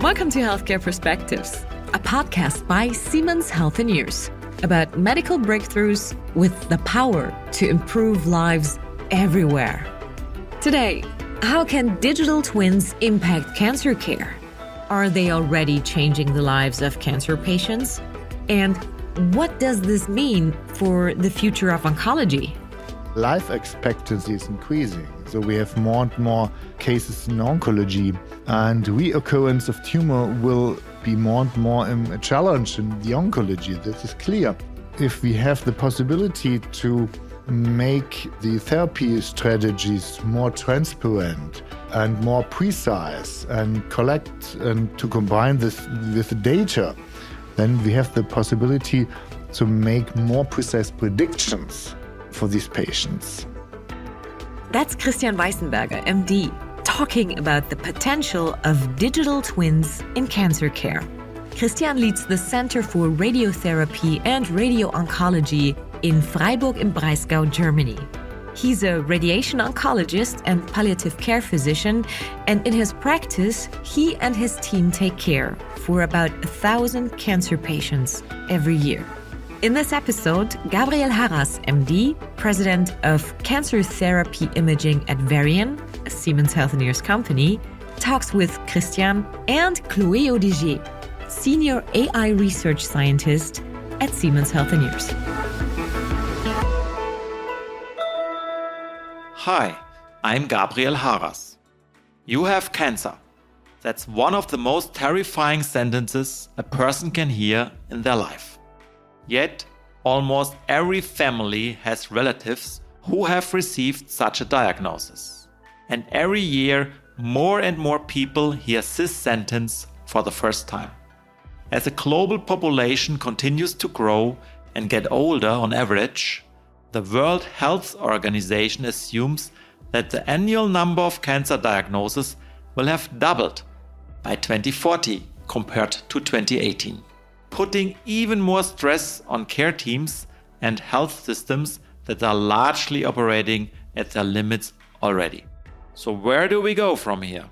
Welcome to Healthcare Perspectives, a podcast by Siemens Healthineers about medical breakthroughs with the power to improve lives everywhere. Today, how can digital twins impact cancer care? Are they already changing the lives of cancer patients? And what does this mean for the future of oncology? Life expectancy is increasing, so we have more and more cases in oncology, and reoccurrence of tumor will be more and more a challenge in the oncology. This is clear. If we have the possibility to make the therapy strategies more transparent and more precise and collect and to combine this with data, then we have the possibility to make more precise predictions for these patients. That's Christian Weißenberger, MD, talking about the potential of digital twins in cancer care. Christian leads the Center for Radiotherapy and Radio-oncology in Freiburg im Breisgau, Germany. He's a radiation oncologist and palliative care physician, and in his practice, he and his team take care for about 1,000 cancer patients every year. In this episode, Gabriel Haras, MD, president of Cancer Therapy Imaging at Varian, a Siemens Healthineers company, talks with Christian and Chloé Audigier, senior AI research scientist at Siemens Healthineers. Hi, I'm Gabriel Haras. You have cancer. That's one of the most terrifying sentences a person can hear in their life. Yet, almost every family has relatives who have received such a diagnosis. And every year, more and more people hear this sentence for the first time. As the global population continues to grow and get older on average, the World Health Organization assumes that the annual number of cancer diagnoses will have doubled by 2040 compared to 2018. Putting even more stress on care teams and health systems that are largely operating at their limits already. So where do we go from here?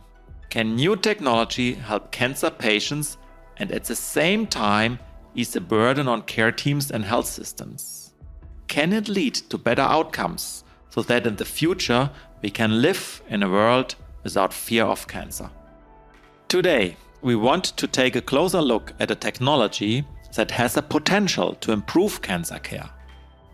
Can new technology help cancer patients and at the same time ease the burden on care teams and health systems? Can it lead to better outcomes so that in the future we can live in a world without fear of cancer? Today, we want to take a closer look at a technology that has a potential to improve cancer care: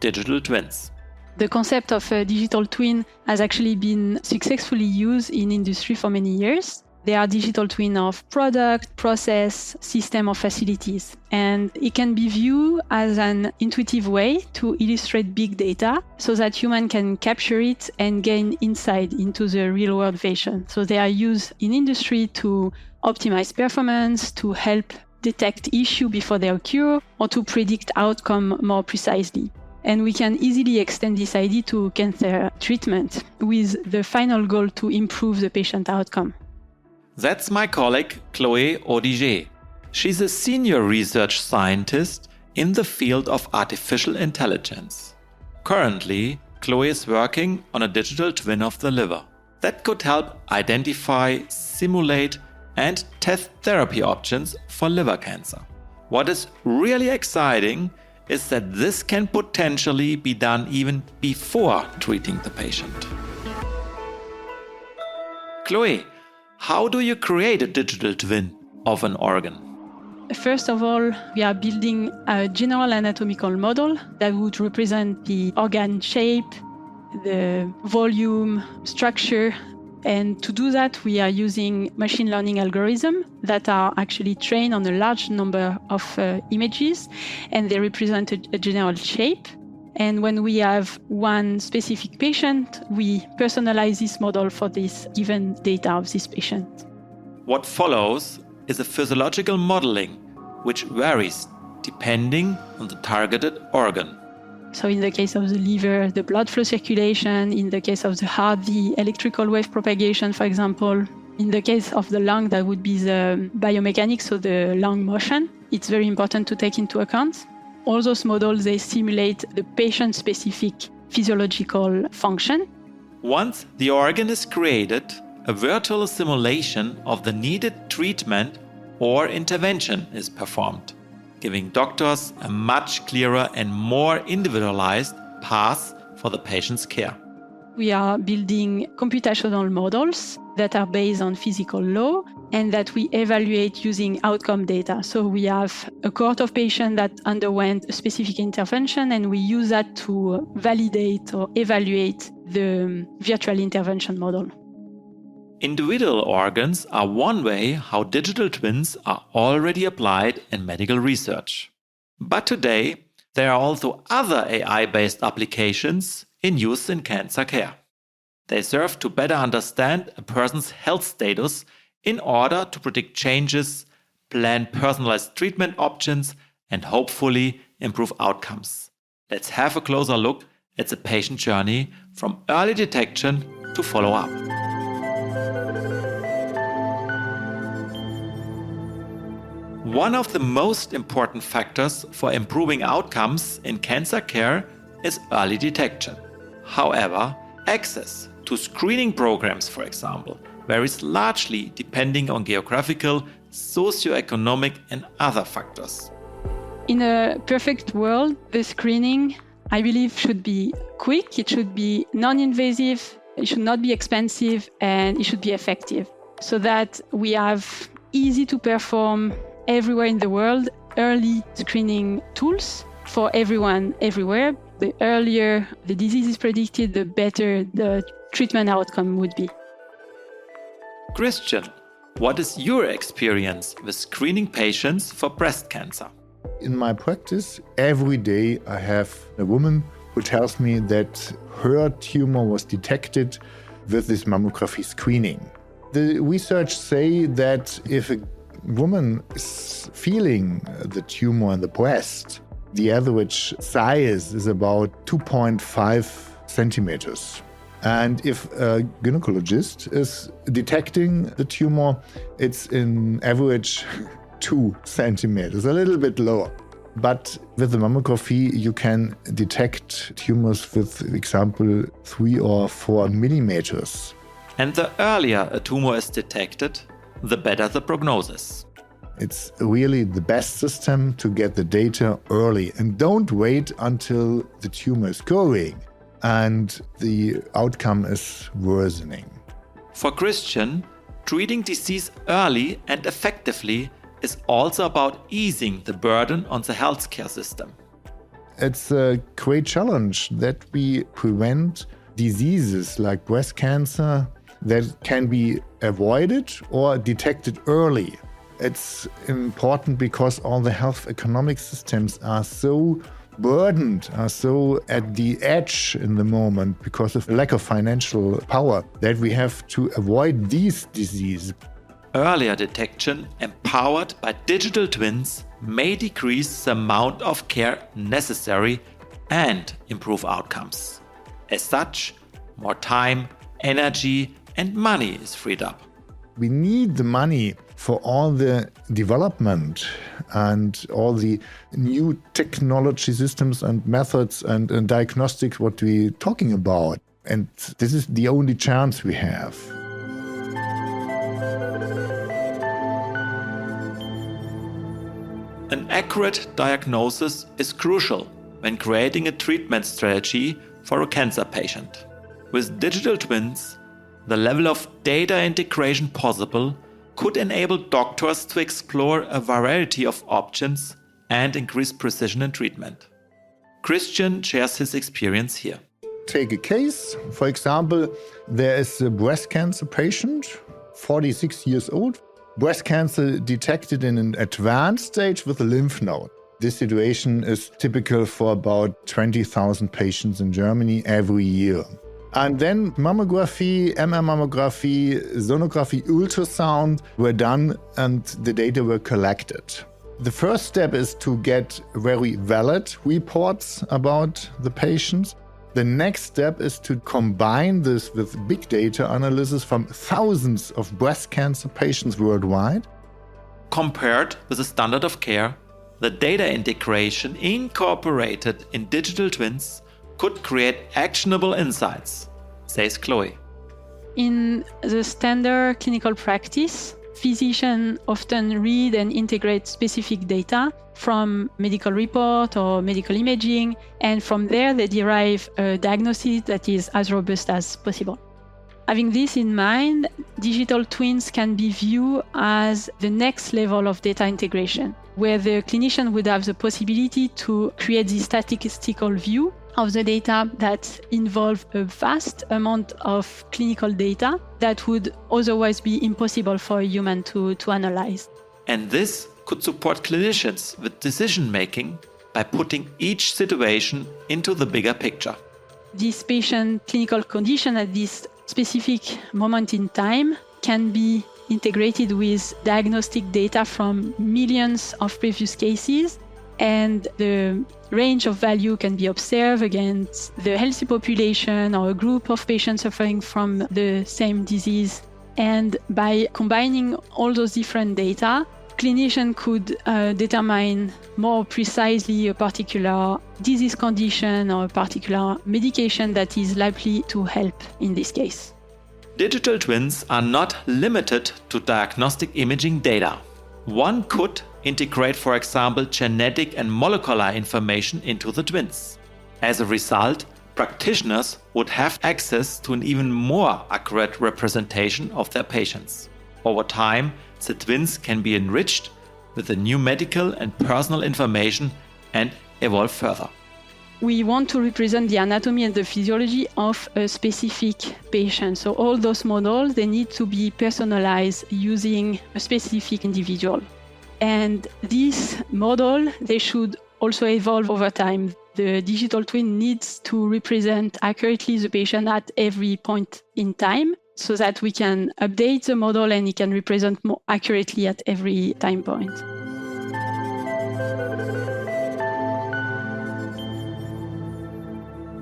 digital twins. The concept of a digital twin has actually been successfully used in industry for many years. They are digital twin of product, process, system, or facilities. And it can be viewed as an intuitive way to illustrate big data so that humans can capture it and gain insight into the real-world vision. So they are used in industry to optimize performance, to help detect issues before they occur, or to predict outcome more precisely. And we can easily extend this idea to cancer treatment with the final goal to improve the patient outcome. That's my colleague Chloé Audigier. She's a senior research scientist in the field of artificial intelligence. Currently, Chloé is working on a digital twin of the liver that could help identify, simulate, and test therapy options for liver cancer. What is really exciting is that this can potentially be done even before treating the patient. Chloé, how do you create a digital twin of an organ? First of all, we are building a general anatomical model that would represent the organ shape, the volume, structure. And to do that, we are using machine learning algorithms that are actually trained on a large number of images, and they represent a general shape. And when we have one specific patient, we personalize this model for this given data of this patient. What follows is a physiological modeling, which varies depending on the targeted organ. So in the case of the liver, the blood flow circulation. In the case of the heart, the electrical wave propagation, for example. In the case of the lung, that would be the biomechanics, so the lung motion. It's very important to take into account. All those models, they simulate the patient-specific physiological function. Once the organ is created, a virtual simulation of the needed treatment or intervention is performed, giving doctors a much clearer and more individualized path for the patient's care. We are building computational models that are based on physical law and that we evaluate using outcome data. So we have a cohort of patients that underwent a specific intervention, and we use that to validate or evaluate the virtual intervention model. Individual organs are one way how digital twins are already applied in medical research. But today, there are also other AI-based applications in use in cancer care. They serve to better understand a person's health status in order to predict changes, plan personalized treatment options, and hopefully improve outcomes. Let's have a closer look at the patient journey from early detection to follow-up. One of the most important factors for improving outcomes in cancer care is early detection. However, access to screening programs, for example, varies largely depending on geographical, socioeconomic, and other factors. In a perfect world, the screening, I believe, should be quick, it should be non-invasive, it should not be expensive, and it should be effective, so that we have easy to perform everywhere in the world early screening tools for everyone, everywhere. The earlier the disease is predicted, the better the treatment outcome would be. Christian, what is your experience with screening patients for breast cancer? In my practice, every day I have a woman who tells me that her tumor was detected with this mammography screening. The research say that if a woman is feeling the tumor in the breast, the average size is about 2.5 centimeters. And if a gynecologist is detecting the tumor, it's in average 2 centimeters, a little bit lower. But with the mammography, you can detect tumors with, for example, 3 or 4 millimeters. And the earlier a tumor is detected, the better the prognosis. It's really the best system to get the data early, and don't wait until the tumor is growing and the outcome is worsening. For Christian, treating disease early and effectively is also about easing the burden on the healthcare system. It's a great challenge that we prevent diseases like breast cancer that can be avoided or detected early. It's important because all the health economic systems are so burdened, are so at the edge in the moment because of lack of financial power, that we have to avoid these diseases. Earlier detection, empowered by digital twins, may decrease the amount of care necessary and improve outcomes. As such, more time, energy, and money is freed up. We need the money for all the development and all the new technology systems and methods and diagnostics what we're talking about. And this is the only chance we have. An accurate diagnosis is crucial when creating a treatment strategy for a cancer patient. With digital twins, the level of data integration possible could enable doctors to explore a variety of options and increase precision in treatment. Christian shares his experience here. Take a case. For example, there is a breast cancer patient, 46 years old. Breast cancer detected in an advanced stage with a lymph node. This situation is typical for about 20,000 patients in Germany every year. And then mammography, MR mammography, sonography, ultrasound were done and the data were collected. The first step is to get very valid reports about the patients. The next step is to combine this with big data analysis from thousands of breast cancer patients worldwide. Compared with the standard of care, the data integration incorporated in digital twins could create actionable insights, says Chloé. In the standard clinical practice, physicians often read and integrate specific data from medical report or medical imaging, and from there they derive a diagnosis that is as robust as possible. Having this in mind, digital twins can be viewed as the next level of data integration, where the clinician would have the possibility to create this statistical view of the data that involve a vast amount of clinical data that would otherwise be impossible for a human to analyze. And this could support clinicians with decision-making by putting each situation into the bigger picture. This patient clinical condition at this specific moment in time can be integrated with diagnostic data from millions of previous cases, and the range of value can be observed against the healthy population or a group of patients suffering from the same disease. And by combining all those different data, clinicians could determine more precisely a particular disease condition or a particular medication that is likely to help in this case. Digital twins are not limited to diagnostic imaging data. One could integrate, for example, genetic and molecular information into the twins. As a result, practitioners would have access to an even more accurate representation of their patients. Over time, the twins can be enriched with the new medical and personal information and evolve further. We want to represent the anatomy and the physiology of a specific patient. So all those models, they need to be personalized using a specific individual. And this model, they should also evolve over time. The digital twin needs to represent accurately the patient at every point in time so that we can update the model and it can represent more accurately at every time point.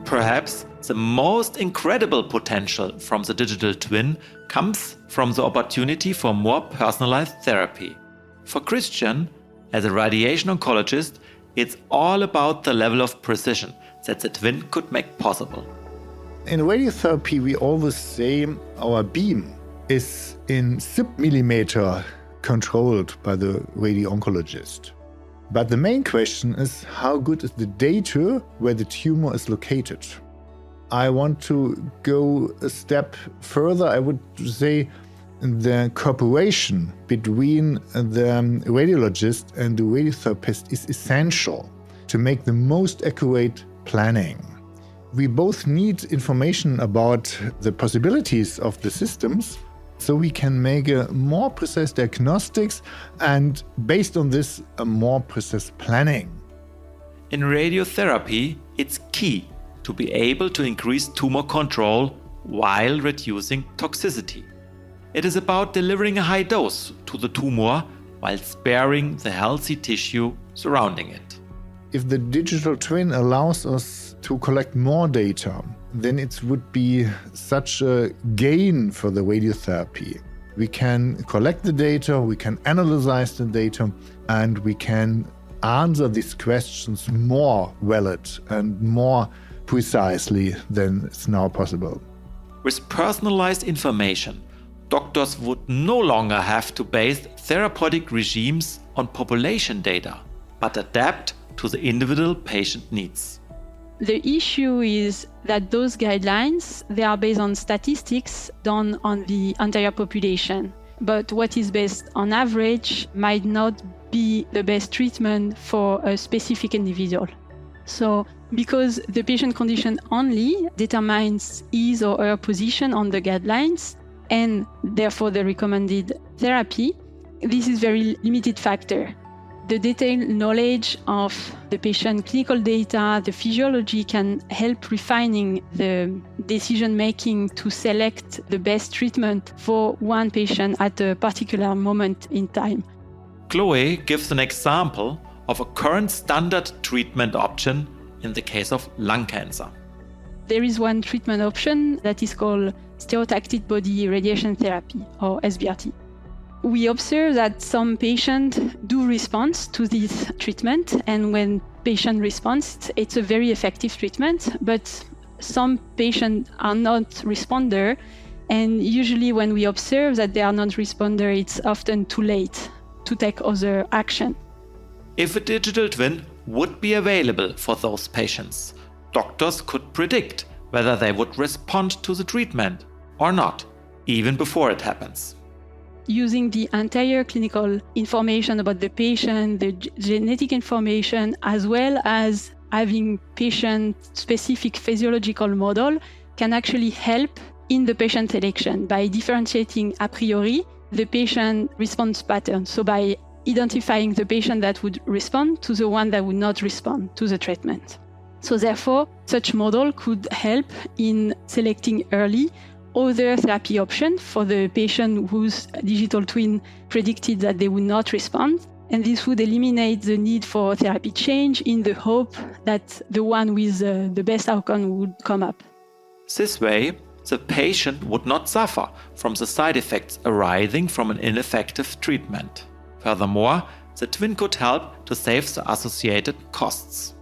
Perhaps the most incredible potential from the digital twin comes from the opportunity for more personalized therapy. For Christian, as a radiation oncologist, it's all about the level of precision that the twin could make possible. In radiotherapy, we always say our beam is in sub-millimeter controlled by the radio-oncologist. But the main question is, how good is the data where the tumor is located? I want to go a step further. I would say the cooperation between the radiologist and the radiotherapist is essential to make the most accurate planning. We both need information about the possibilities of the systems so we can make a more precise diagnostics and, based on this, a more precise planning. In radiotherapy, it's key to be able to increase tumor control while reducing toxicity. It is about delivering a high dose to the tumor while sparing the healthy tissue surrounding it. If the digital twin allows us to collect more data, then it would be such a gain for the radiotherapy. We can collect the data, we can analyze the data, and we can answer these questions more valid and more precisely than it's now possible. With personalized information, doctors would no longer have to base therapeutic regimes on population data, but adapt to the individual patient needs. The issue is that those guidelines, they are based on statistics done on the entire population. But what is based on average might not be the best treatment for a specific individual. So, because the patient condition only determines his or her position on the guidelines and therefore the recommended therapy, this is a very limited factor. The detailed knowledge of the patient clinical data, the physiology can help refining the decision-making to select the best treatment for one patient at a particular moment in time. Chloé gives an example of a current standard treatment option in the case of lung cancer. There is one treatment option that is called stereotactic body radiation therapy, or SBRT. We observe that some patients do respond to this treatment, and when patient responds, it's a very effective treatment, but some patients are not responder, And usually when we observe that they are non-responder, it's often too late to take other action. If a digital twin would be available for those patients, doctors could predict whether they would respond to the treatment or not, even before it happens. Using the entire clinical information about the patient, the genetic information, as well as having patient-specific physiological model can actually help in the patient selection by differentiating a priori the patient response pattern. So by identifying the patient that would respond to the one that would not respond to the treatment. So therefore, such model could help in selecting early other therapy options for the patient whose digital twin predicted that they would not respond. And this would eliminate the need for therapy change in the hope that the one with the best outcome would come up. This way, the patient would not suffer from the side effects arising from an ineffective treatment. Furthermore, the twin could help to save the associated costs.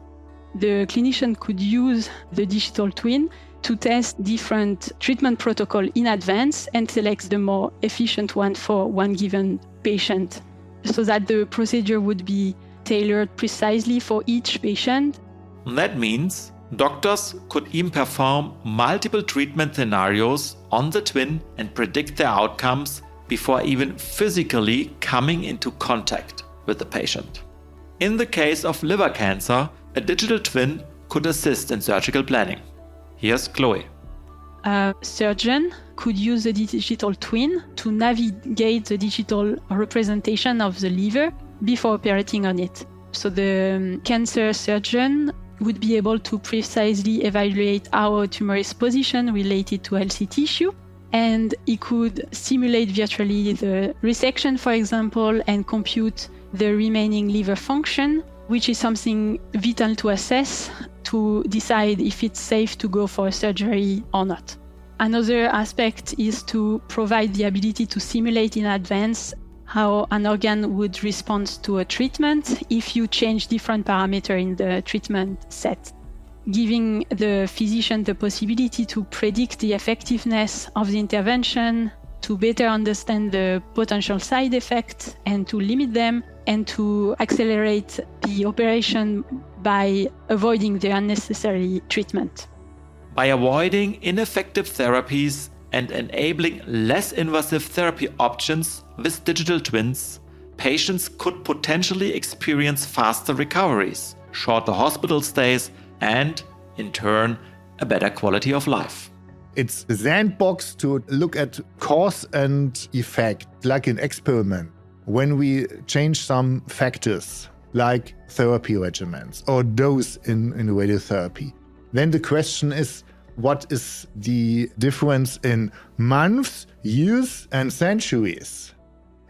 The clinician could use the digital twin to test different treatment protocols in advance and select the more efficient one for one given patient, so that the procedure would be tailored precisely for each patient. That means doctors could even perform multiple treatment scenarios on the twin and predict their outcomes before even physically coming into contact with the patient. In the case of liver cancer, a digital twin could assist in surgical planning. Here's Chloé. A surgeon could use the digital twin to navigate the digital representation of the liver before operating on it. So the cancer surgeon would be able to precisely evaluate how a tumor is positioned related to healthy tissue, and he could simulate virtually the resection, for example, and compute the remaining liver function, which is something vital to assess to decide if it's safe to go for surgery or not. Another aspect is to provide the ability to simulate in advance how an organ would respond to a treatment if you change different parameters in the treatment set, giving the physician the possibility to predict the effectiveness of the intervention, to better understand the potential side effects and to limit them, and to accelerate the operation by avoiding the unnecessary treatment. By avoiding ineffective therapies and enabling less invasive therapy options with digital twins, patients could potentially experience faster recoveries, shorter hospital stays, and, in turn, a better quality of life. It's a sandbox to look at cause and effect, like an experiment. When we change some factors, like therapy regimens or dose in radiotherapy, then the question is, what is the difference in months, years, and centuries?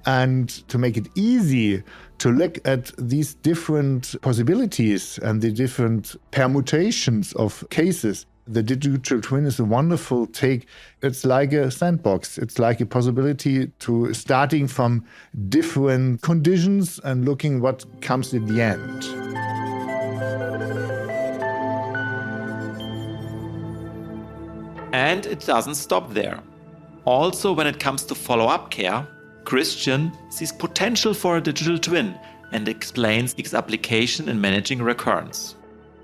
And to make it easy to look at these different possibilities and the different permutations of cases, the digital twin is a wonderful take. It's like a sandbox. It's like a possibility to starting from different conditions and looking what comes in the end. And it doesn't stop there. Also, when it comes to follow-up care, Christian sees potential for a digital twin and explains its application in managing recurrence.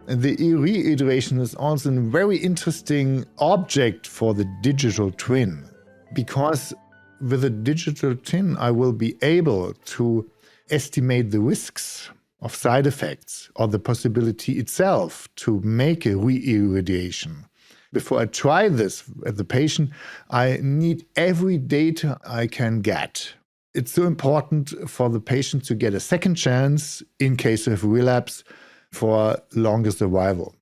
The reiteration is also a very interesting object for the digital twin, because with a digital twin I will be able to estimate the risks of side effects or the possibility itself to make a re-irradiation. Before I try this at the patient, I need every data I can get. It's so important for the patient to get a second chance in case of relapse for longer survival,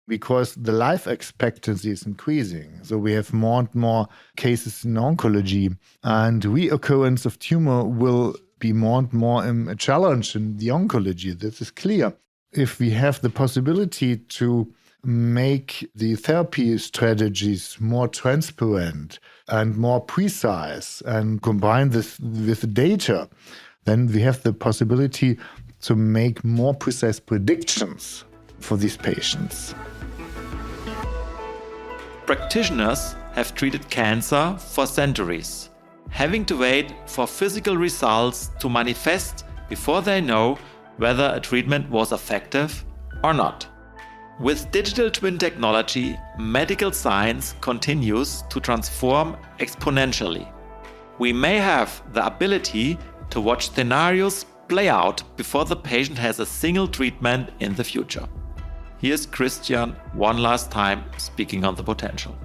because the life expectancy is increasing. So we have more and more cases in oncology, and reoccurrence of tumor will be more and more a challenge in the oncology. This is clear. If we have the possibility to make the therapy strategies more transparent and more precise and combine this with data, then we have the possibility to make more precise predictions for these patients. Practitioners have treated cancer for centuries, having to wait for physical results to manifest before they know whether a treatment was effective or not. With digital twin technology, medical science continues to transform exponentially. We may have the ability to watch scenarios play out before the patient has a single treatment in the future. Here's Christian one last time speaking on the potential.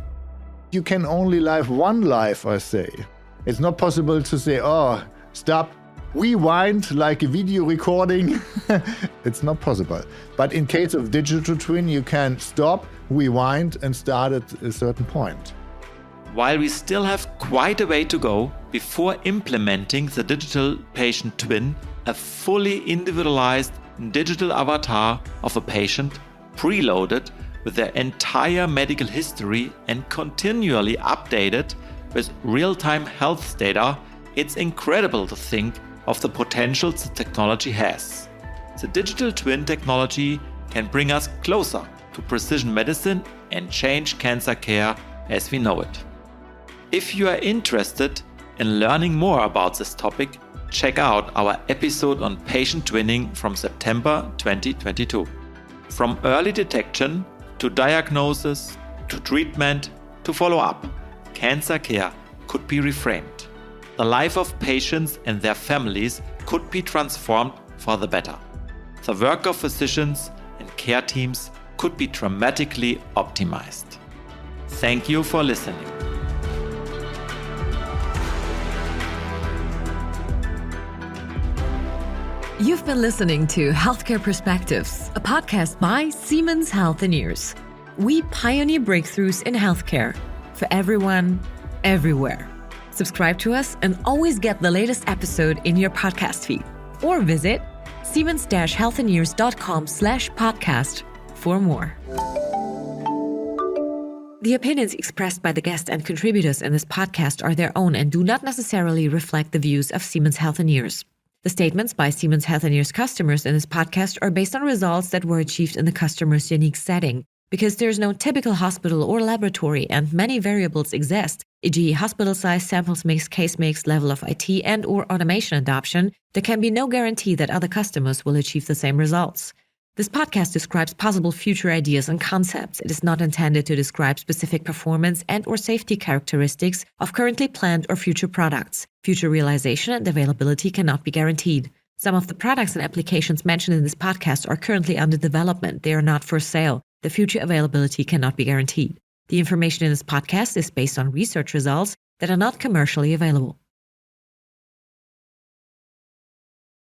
You can only live one life, I say. It's not possible to say, oh, stop, rewind like a video recording. It's not possible. But in case of digital twin, you can stop, rewind, and start at a certain point. While we still have quite a way to go before implementing the digital patient twin, a fully individualized digital avatar of a patient, preloaded with their entire medical history and continually updated with real-time health data, it's incredible to think of the potential the technology has. The digital twin technology can bring us closer to precision medicine and change cancer care as we know it. If you are interested in learning more about this topic, check out our episode on patient twinning from September 2022. From early detection to diagnosis to treatment to follow-up, cancer care could be reframed. The life of patients and their families could be transformed for the better. The work of physicians and care teams could be dramatically optimized. Thank you for listening. You've been listening to Healthcare Perspectives, a podcast by Siemens Healthineers. We pioneer breakthroughs in healthcare for everyone, everywhere. Subscribe to us and always get the latest episode in your podcast feed. Or visit siemens-healthineers.com/podcast for more. The opinions expressed by the guests and contributors in this podcast are their own and do not necessarily reflect the views of Siemens Healthineers. The statements by Siemens Healthineers customers in this podcast are based on results that were achieved in the customer's unique setting. Because there's no typical hospital or laboratory and many variables exist, e.g. hospital size, samples mix, case mix, level of IT and or automation adoption, there can be no guarantee that other customers will achieve the same results. This podcast describes possible future ideas and concepts. It is not intended to describe specific performance and or safety characteristics of currently planned or future products. Future realization and availability cannot be guaranteed. Some of the products and applications mentioned in this podcast are currently under development. They are not for sale. The future availability cannot be guaranteed. The information in this podcast is based on research results that are not commercially available.